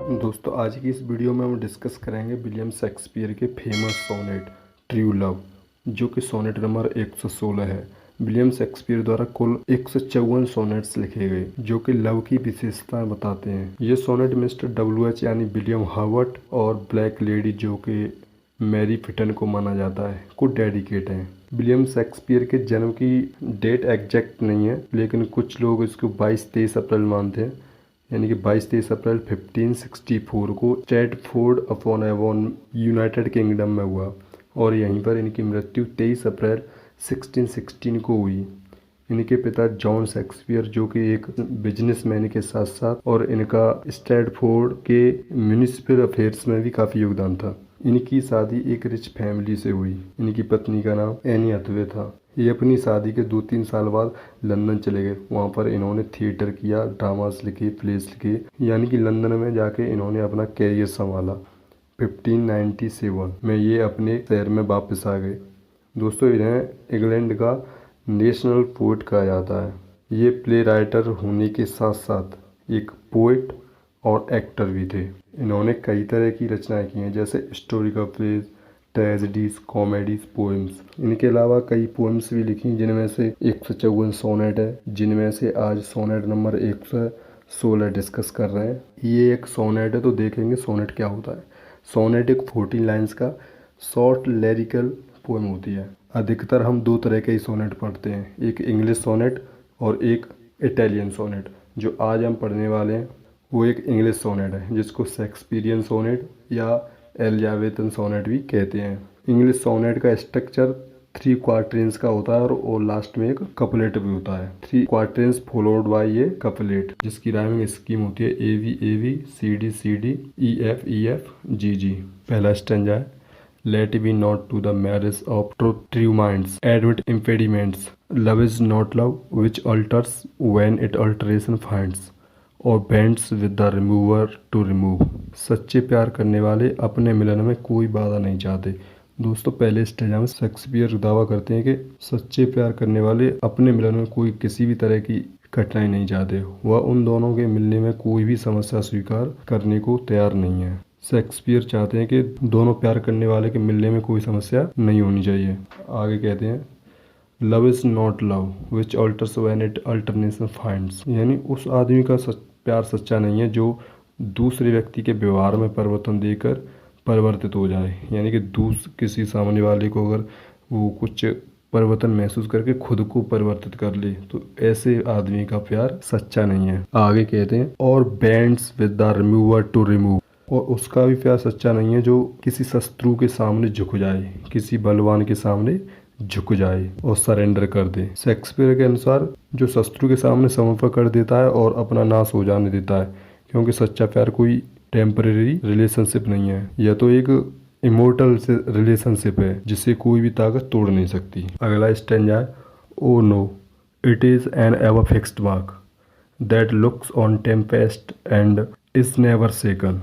दोस्तों आज की इस वीडियो में हम डिस्कस करेंगे विलियम शेक्सपियर के फेमस सोनेट ट्रू लव, जो कि सोनेट नंबर 116 है। विलियम शेक्सपियर द्वारा कुल 154 सोनेट्स लिखे गए जो कि लव की विशेषताएं बताते हैं। ये सोनेट मिस्टर WH यानी विलियम हार्वर्ड और ब्लैक लेडी, जो कि मैरी फिटन को माना जाता है, को डेडिकेट हैं। विलियम शेक्सपियर के जन्म की डेट एग्जैक्ट नहीं है, लेकिन कुछ लोग इसको 22-23 अप्रैल मानते हैं, यानी कि 22-23 अप्रैल 1564 को Stratford upon Avon United kingdom में हुआ और यहीं पर इनकी मृत्यु 23 अप्रैल 1616 को हुई। इनके पिता जॉन शेक्सपियर, जो कि एक बिजनेसमैन के साथ साथ, और इनका स्ट्रैटफोर्ड के म्यूनिसिपल अफेयर्स में भी काफ़ी योगदान था। इनकी शादी एक रिच फैमिली से हुई। इनकी पत्नी का नाम एनी हथवे था। ये अपनी शादी के 2-3 साल बाद लंदन चले गए। वहाँ पर इन्होंने थिएटर किया, ड्रामास लिखे, प्लेस लिखे, यानी कि लंदन में जाके इन्होंने अपना कैरियर संभाला। 1597 में ये अपने शहर में वापस आ गए। दोस्तों, इन्हें इंग्लैंड का नेशनल पोएट कहा जाता है। ये प्ले राइटर होने के साथ साथ एक पोएट और एक्टर भी थे। इन्होंने कई तरह की रचनाएं की हैं, जैसे historical plays, tragedies, comedies, poems. इनके अलावा कई पोएम्स भी लिखी, जिनमें से 154 सोनेट है, जिनमें से आज सोनेट नंबर 116 डिस्कस कर रहे हैं। ये एक सोनेट है, तो देखेंगे सोनेट क्या होता है। सोनेट एक 14 लाइन्स का शॉर्ट लिरिकल पोएम होती है। अधिकतर हम दो तरह के ही सोनेट पढ़ते हैं, एक इंग्लिश सोनेट और एक इटालियन सोनेट। जो आज हम पढ़ने वाले हैं वो एक इंग्लिश सोनेट है, जिसको शेक्सपियरियन सोनेट या एलिजाबेथन सोनेट भी कहते हैं। इंग्लिश सोनेट का स्ट्रक्चर 3 क्वार्टरेंस का होता है और लास्ट में एक कपलेट भी होता है। 3 क्वार्टरेंस फॉलोड बाय ये कपलेट, जिसकी राइमिंग स्कीम होती है AV AV CD CD EF EF GG। पहला स्टैंजा है, let be not to the marriage of true minds admit impediments, love is not love which alters when it alteration finds or bends with the remover to remove. सच्चे प्यार करने वाले अपने मिलन में कोई बाधा नहीं चाहते। दोस्तों, पहले स्टेजा में शेक्सपियर दावा करते हैं कि सच्चे प्यार करने वाले अपने मिलन में कोई किसी भी तरह की कठिनाई नहीं चाहते। वह उन दोनों के मिलने में कोई भी समस्या स्वीकार करने को तैयार नहीं है। शेक्सपियर चाहते हैं कि दोनों प्यार करने वाले के मिलने में कोई समस्या नहीं होनी चाहिए। आगे कहते हैं, love is not love which alters when it alternation finds, यानी उस आदमी का प्यार सच्चा नहीं है जो दूसरे व्यक्ति के व्यवहार में परिवर्तन देकर परिवर्तित हो जाए, यानी कि किसी सामने वाले को अगर वो कुछ परिवर्तन महसूस करके खुद को परिवर्तित कर ले, तो ऐसे आदमी का प्यार सच्चा नहीं है। आगे कहते हैं, और bends with the remover to remove, और उसका भी प्यार सच्चा नहीं है जो किसी शत्रु के सामने झुक जाए, किसी बलवान के सामने झुक जाए और सरेंडर कर दे। शेक्सपियर के अनुसार जो शत्रु के सामने समर्पण कर देता है और अपना नाश हो जाने देता है, क्योंकि सच्चा प्यार कोई टेम्परेरी रिलेशनशिप नहीं है, यह तो एक इमोर्टल रिलेशनशिप है जिसे कोई भी ताकत तोड़ नहीं सकती। अगला स्टैंजा है, O no it is an ever fixed mark that looks on tempest and is never shaken,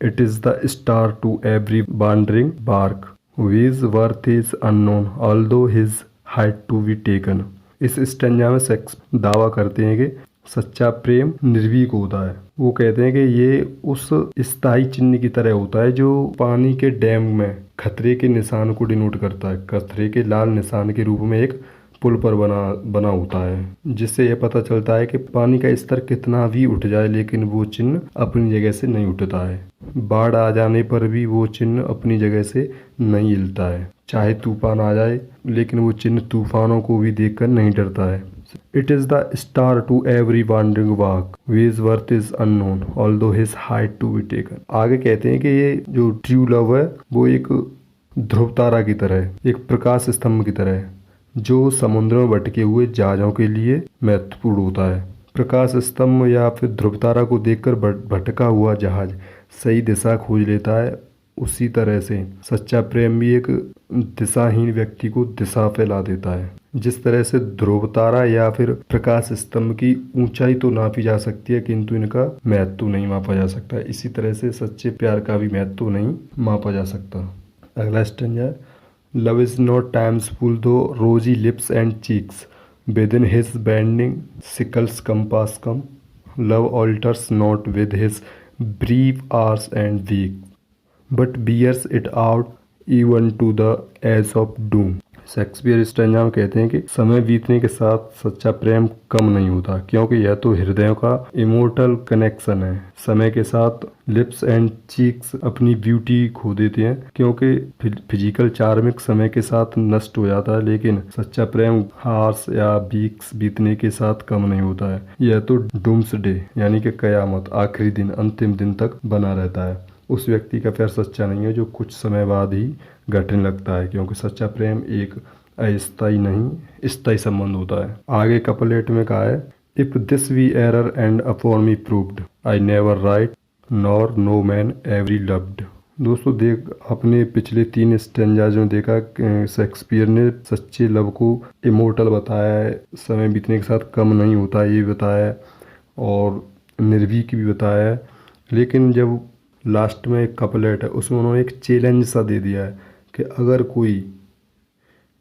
it is the star to every wandering bark, His worth is unknown, although his height to be taken। इस stanza में shakes दावा करते हैं कि सच्चा प्रेम निर्भीक होता है। वो कहते हैं कि ये उस स्थायी चिन्ह की तरह होता है जो पानी के डैम में खतरे के निशान को डिनोट करता है। खतरे के लाल निशान के रूप में एक पुल पर बना होता है, जिससे यह पता चलता है कि पानी का स्तर कितना भी उठ जाए, लेकिन वो चिन्ह अपनी जगह से नहीं उठता है। बाढ़ आ जाने पर भी वो चिन्ह अपनी जगह से नहीं हिलता है। चाहे तूफान आ जाए, लेकिन वो चिन्ह तूफानों को भी देखकर नहीं डरता है। It is the star to every wandering walk, his worth is unknown, although his height to be taken. आगे कहते हैं कि ये जो ट्रू लव है वो एक ध्रुव तारा की तरह है, एक प्रकाश स्तंभ की तरह है, जो समुद्र में भटके हुए जहाजों के लिए महत्वपूर्ण होता है। प्रकाश स्तंभ या फिर ध्रुव तारा को देखकर भटका हुआ जहाज सही दिशा खोज लेता है, उसी तरह से सच्चा प्रेम भी एक दिशाहीन व्यक्ति को दिशा फैला देता है। जिस तरह से ध्रुव तारा या फिर प्रकाश स्तंभ की ऊंचाई तो नापी जा सकती है, किंतु इनका महत्व नहीं मापा जा सकता। इसी तरह से सच्चे प्यार का भी महत्व नहीं मापा जा सकता। अगला stanza, love is not times fool though rosy lips and cheeks, within his bending sickles compass come, love alters not with his brief hours and weeks, but bears it out even to the edge of doom। Shakespeare इस stanza में कहते हैं कि समय बीतने के साथ सच्चा प्रेम कम नहीं होता, क्योंकि यह तो हृदयों का इमोर्टल कनेक्शन है। समय के साथ लिप्स एंड चीक्स अपनी ब्यूटी खो देते हैं, क्योंकि फिजिकल चार्मिक समय के साथ नष्ट हो जाता है, लेकिन सच्चा प्रेम हार्स या वीक्स बीतने के साथ कम नहीं होता है। यह तो डूम्सडे यानी कि कयामत, आखिरी दिन, अंतिम दिन तक बना रहता है। उस व्यक्ति का प्यार सच्चा नहीं है जो कुछ समय बाद ही घटने लगता है, क्योंकि सच्चा प्रेम एक अस्थायी नहीं स्थायी संबंध होता है। आगे कपलेट में कहा है, if this we error and upon me proved I never write nor no man every loved. दोस्तों देख, आपने पिछले 3 स्टेंजाज में देखा शेक्सपियर ने सच्चे लव को इमोर्टल बताया है, समय बीतने के साथ कम नहीं होता ये बताया है, और निर्भीक भी बताया है। लेकिन जब लास्ट में एक कपलेट है उसमें उन्होंने एक चैलेंज सा दे दिया है कि अगर कोई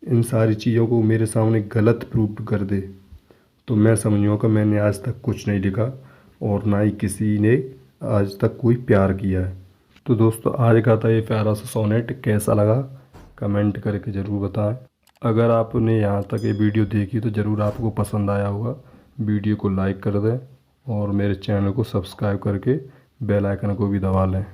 इन सारी चीज़ों को मेरे सामने गलत प्रूव कर दे तो मैं समझूंगा कि मैंने आज तक कुछ नहीं लिखा और ना ही किसी ने आज तक कोई प्यार किया है। तो दोस्तों आज का था ये प्यारा सा सोनेट, कैसा लगा कमेंट करके ज़रूर बताएं। अगर आपने यहाँ तक ये वीडियो देखी तो ज़रूर आपको पसंद आया होगा। वीडियो को लाइक कर दें और मेरे चैनल को सब्सक्राइब करके बेल आइकन को भी दबा लें।